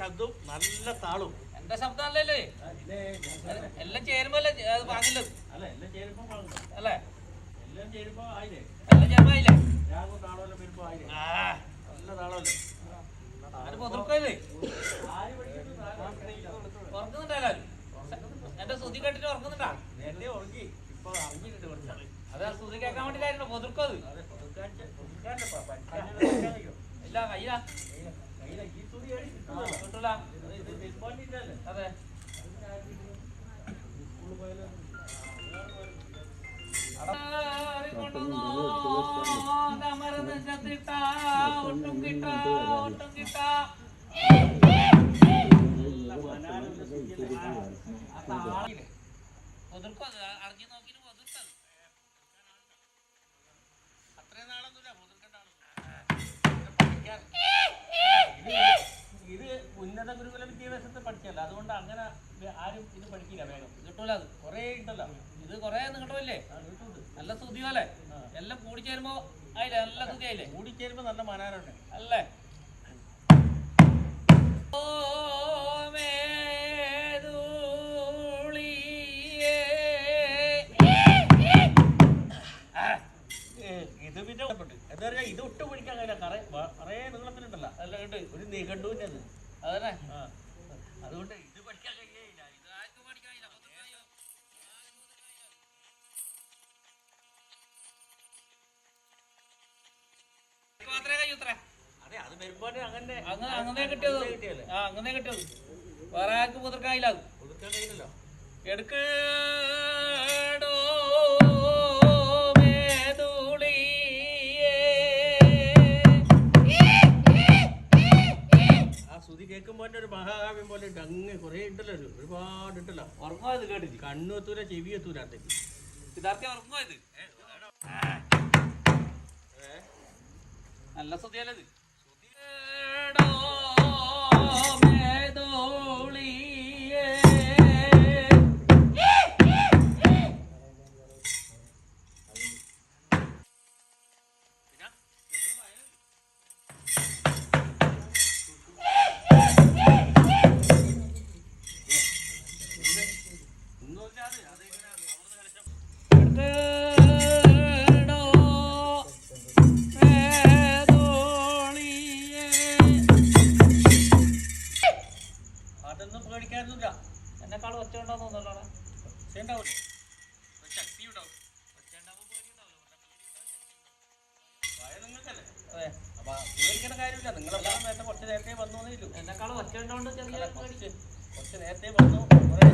ശബ്ദവും നല്ല താളവും. എന്റെ ശബ്ദം അല്ലല്ലേ എല്ലാം ചേരുമ്പോല്ലേ അത് വാങ്ങില്ലത് അല്ല എല്ലാം ചേരുമ്പോ അല്ലേ എല്ലാം ചേരുമ്പോ ആയില്ലേ എല്ലാം ചേരുമ്പോ ആയില്ലേ രാഗവും താളമെല്ലാം വരുമ്പോ ആയില്ലേ നല്ല താളമല്ലേ ആര് പൊതുക്കല്ലേ ആര് പഠിക്കുന്നു ഉറങ്ങുന്നുണ്ടല്ലോ എന്റെ സ്തുതി കേട്ടിട്ട് ഉറങ്ങുന്നുണ്ടാ നേരത്തെ ഉറങ്ങി ഇപ്പൊ അറിഞ്ഞിട്ടുണ്ട് കുറച്ചാള് അതെ സ്തുതി കേൾക്കാൻ വേണ്ടിട്ടായിരുന്നു പൊതുക്കത് ഇല്ല കയ്യിലാ ഈ തുണി കിട്ടൂല അതെ ഒട്ടും കിട്ടാ പൊതുർക്കും അറിഞ്ഞു നോക്കി പൊതുർക്കത് അത്രയും നാളൊന്നുമില്ല ഇത് ഉന്നത ഗുരുകുല വിദ്യാഭ്യാസത്തിൽ പഠിച്ചല്ല, അതുകൊണ്ട് അങ്ങനെ ആരും ഇത് പഠിക്കില്ല. വേഗം കിട്ടൂല. അത് കൊറേ ഉണ്ടല്ലോ, ഇത് കൊറേ കിട്ടുമല്ലേ? നല്ല സ്തുതിയല്ലേ? എല്ലാം കൂടിച്ചേരുമ്പോ ആയില്ലേ? നല്ല സ്തുതിയായില്ലേ? കൂടിച്ചേരുമ്പോ നല്ല മനാരുണ്ട് അല്ലേ? ഇത് പിന്നെ എന്താ പറയാ, ഇത് ഒട്ടും പിടിക്കാൻ കഴിയില്ല. കുറേ നീളത്തിലുണ്ടല്ലോ, അല്ല ഉണ്ട് ഒരു നിഘണ്ടുവിൻ്റെ അത്. അതന്നെ, അതുകൊണ്ട് ഇത് പഠിക്കാൻ കഴിയില്ല. ഇത് ആർക്കും പഠിക്കാൻ കഴിയില്ല. അതെ, അത് വരുമ്പോൾ അങ്ങനെ അങ്ങനെ കിട്ടിയത്. അങ്ങനെ കിട്ടിയത് വേറെ ആർക്കും പുതിർക്കായില്ല. അത് പുതിർക്കാൻ കഴിയില്ലല്ലോ. എടുക്കടോ സ്തുതി കേൾക്കുമ്പോ ഒരു മഹാകാവ്യം പോലെ ഉണ്ട്. അങ്ങ് കുറെ ഉണ്ടല്ലോ, ഒരുപാട് ഉണ്ടല്ലോ. ഉറങ്ങോ ഇത് കേട്ടിട്ട്? കണ്ണു എത്തൂല, ചെവി എത്തൂല. ഇതാർക്കെ ഉറങ്ങോ ഇത്? നല്ല സ്തുതിയല്ലേ ഇത്? അതൊന്നും പേടിക്കാനൊന്നുമില്ല. എന്നെക്കാളും ഒച്ച ഉണ്ടോന്ന് തോന്നുന്നല്ലോ. ഉണ്ടാവില്ലേ? ശക്തി ഉണ്ടാവും. നിങ്ങൾക്കല്ലേ? അതെ, അപ്പൊ പേടിക്കേണ്ട കാര്യമില്ല. നിങ്ങളെല്ലാം നേരത്തെ കുറച്ച് നേരത്തെ വന്നേ ഇല്ലൂ. എന്നെക്കാളും ഒച്ച ഉണ്ടോണ്ട് ചെറിയ കുറച്ച് നേരത്തെ വന്നു. കുറെ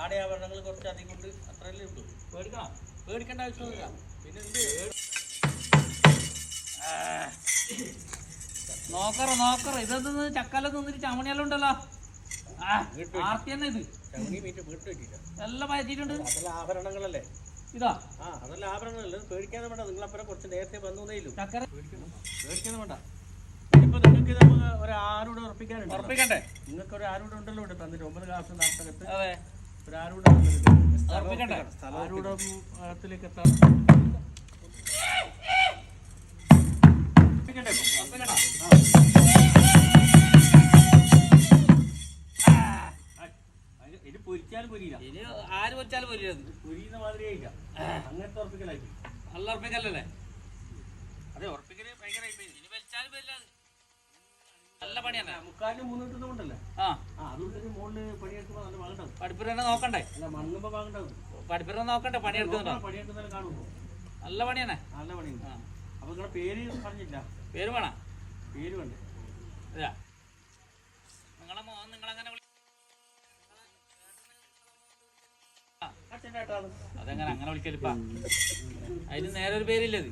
ആടയാഭരണങ്ങൾ കുറച്ച് അധികം കൊണ്ട് അത്രയല്ലേ ഉള്ളൂ. പേടിക്കണം. പേടിക്കേണ്ട ആവശ്യമൊന്നുമില്ല. പിന്നെ എന്ത് നോക്കറ ഇതെന്ത് ചക്കാല നിന്നിട്ട് ചമണിയെല്ലാം ഉണ്ടല്ലോ. ആർത്തി തന്നെ ഇത്. എല്ലാം പയറ്റിട്ടുണ്ട്. അതെല്ലാം ആഭരണങ്ങളല്ലേ? ഇതാ അതെല്ലാം ആഭരണങ്ങളല്ലേ? പേടിക്കാതെ വേണ്ട. നിങ്ങളപ്പുറം കുറച്ച് നേരത്തെ വന്നേ ഇല്ലൂ. ചക്കര പേടിക്കാതെ വേണ്ട. ഇപ്പൊ നിങ്ങൾക്ക് നമുക്ക് ഒരു ആരൂടെ ഉറപ്പിക്കണ്ടേ? നിങ്ങൾക്ക് ഒരു ആരൂടെ ഉണ്ടല്ലോ ഇവിടെ തന്നിട്ട് 9 ക്ലാസ് നാട്ടകത്ത് അതെ, ഒരു ആരൂടെ ഉറപ്പിക്കണ്ടേ? ആരൂടത്തിലേക്ക് എത്താം. ഇത് പൊരിച്ചാലും പൊരിയില്ല. ഇനി ആര് വെച്ചാലും പൊരിയത് പൊരിയുന്ന മാതിരിയായില്ല. അങ്ങനത്തെ ഉറപ്പിക്കലായിട്ട് നല്ല ഉറപ്പിക്കല്ലേ? അതെ, ഉറപ്പിക്കല് ഭയങ്കര ഇനി വലിച്ചാലും വരില്ല. നല്ല പണിയാണ്. മുക്കാലിന് 3 കിട്ടുന്നുണ്ടല്ലോ. അതുകൊണ്ട് മുകളില് പണിയെടുക്കുമ്പോ നല്ല വാങ്ങണ്ടാവും. പഠിപ്പുര നോക്കണ്ടേ? അല്ല, മണ്ണുമ്പോ വാങ്ങണ്ടാവും. പഠിപ്പുര നോക്കണ്ടേ? പണിയെടുക്കുന്നുണ്ടോ? പണിയെടുക്കുന്നതിന് കാണുമ്പോ നല്ല പണിയാണ്. നല്ല പണിയുണ്ട്. അപ്പൊ നിങ്ങളെ പേര് പറഞ്ഞില്ല. പേര് വേണം. പേര് വേണ്ടേ? അതാ നിങ്ങളെ മോൻ നിങ്ങളങ്ങനെ അതെങ്ങനെ അങ്ങനെ വിളിക്കലിപ്പാ? അതിന് നേരെ ഒരു പേരില്ലത്.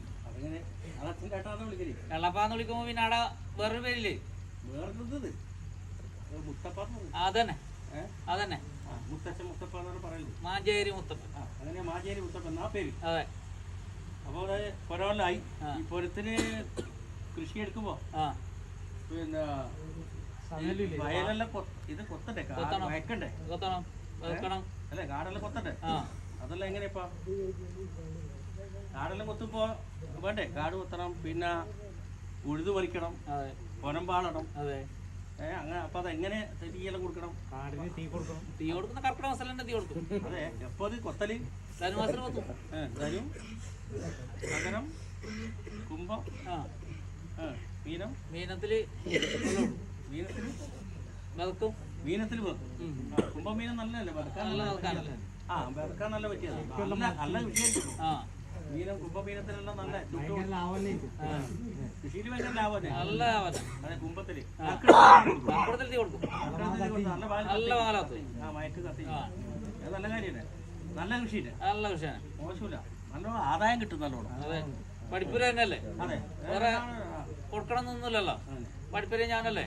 വെള്ളപ്പാന്ന് വിളിക്കുമ്പോ പിന്നെ അവിടെ വേറൊരു പേരില്ലേ? അതന്നെ അതന്നെ മാഞ്ചേരി മുത്തപ്പൻ. മാഞ്ചേരി മുത്തപ്പൻ ആ പേര്. അതെ. അപ്പൊ കൊല്ലമായി ഈ പൊരത്തിന് കൃഷി എടുക്കുമ്പോ പിന്നെ വയലെല്ലാം ഇത് കൊത്തണ്ടേ? വയക്കണ്ടേ? അല്ലെ, കാടെല്ലാം കൊത്തണ്ടേ? അതെല്ലാം എങ്ങനെയാ? കാടെല്ലാം കൊത്തുമ്പോ വേണ്ടേ? കാട് കൊത്തണം, പിന്നെ ഉഴുതു പറിക്കണം, പൊനം പാളണം, അങ്ങനെ അപ്പൊ അതെങ്ങനെ തീയെല്ലാം കൊടുക്കണം? കാടിന് തീ കൊടുക്കണം. തീ കൊടുക്കുന്ന കർക്കിടക മാസം തന്നെ തീ കൊടുക്കും. അതെ എപ്പോ അത് കൊത്തല്? ധനുമാസം കൊത്തും. ധനു, മകരം, കുംഭം, മീനം. മീനത്തില് മീനത്തിൽ വെതക്കും. മീനത്തിൽ വെക്കും. കുംഭമീനം നല്ലതല്ലേ വെതക്കാൻ? നല്ല വെതക്കാനല്ലേ? വെതക്കാൻ നല്ല പറ്റിയത് നല്ല വിഷയം. മീനം കുംഭമീനത്തിലെല്ലാം നല്ല ഭയങ്കര ലാഭമല്ലേ? കൃഷിയിൽ ഭയങ്കര ലാഭമല്ലേ? നല്ല ലാഭമല്ലേ? അതെ കുംഭത്തില് കർക്കിടകത്തിൽ തീ കൊടുക്കും. നല്ല പാൽ നല്ല പാലാത്ത്. മയക്ക് കത്തി. അത് നല്ല കാര്യല്ലേ? നല്ല കൃഷിയില്ലേ? നല്ല കൃഷിയാണ്. മോശമില്ല, നല്ല ആദായം കിട്ടും നല്ലോണം. അതെ പഠിപ്പുര തന്നെയല്ലേ? അതെ വേറെ കൊടുക്കണം എന്നൊന്നുമില്ലല്ലോ. പഠിപ്പുര ഞാനല്ലേ?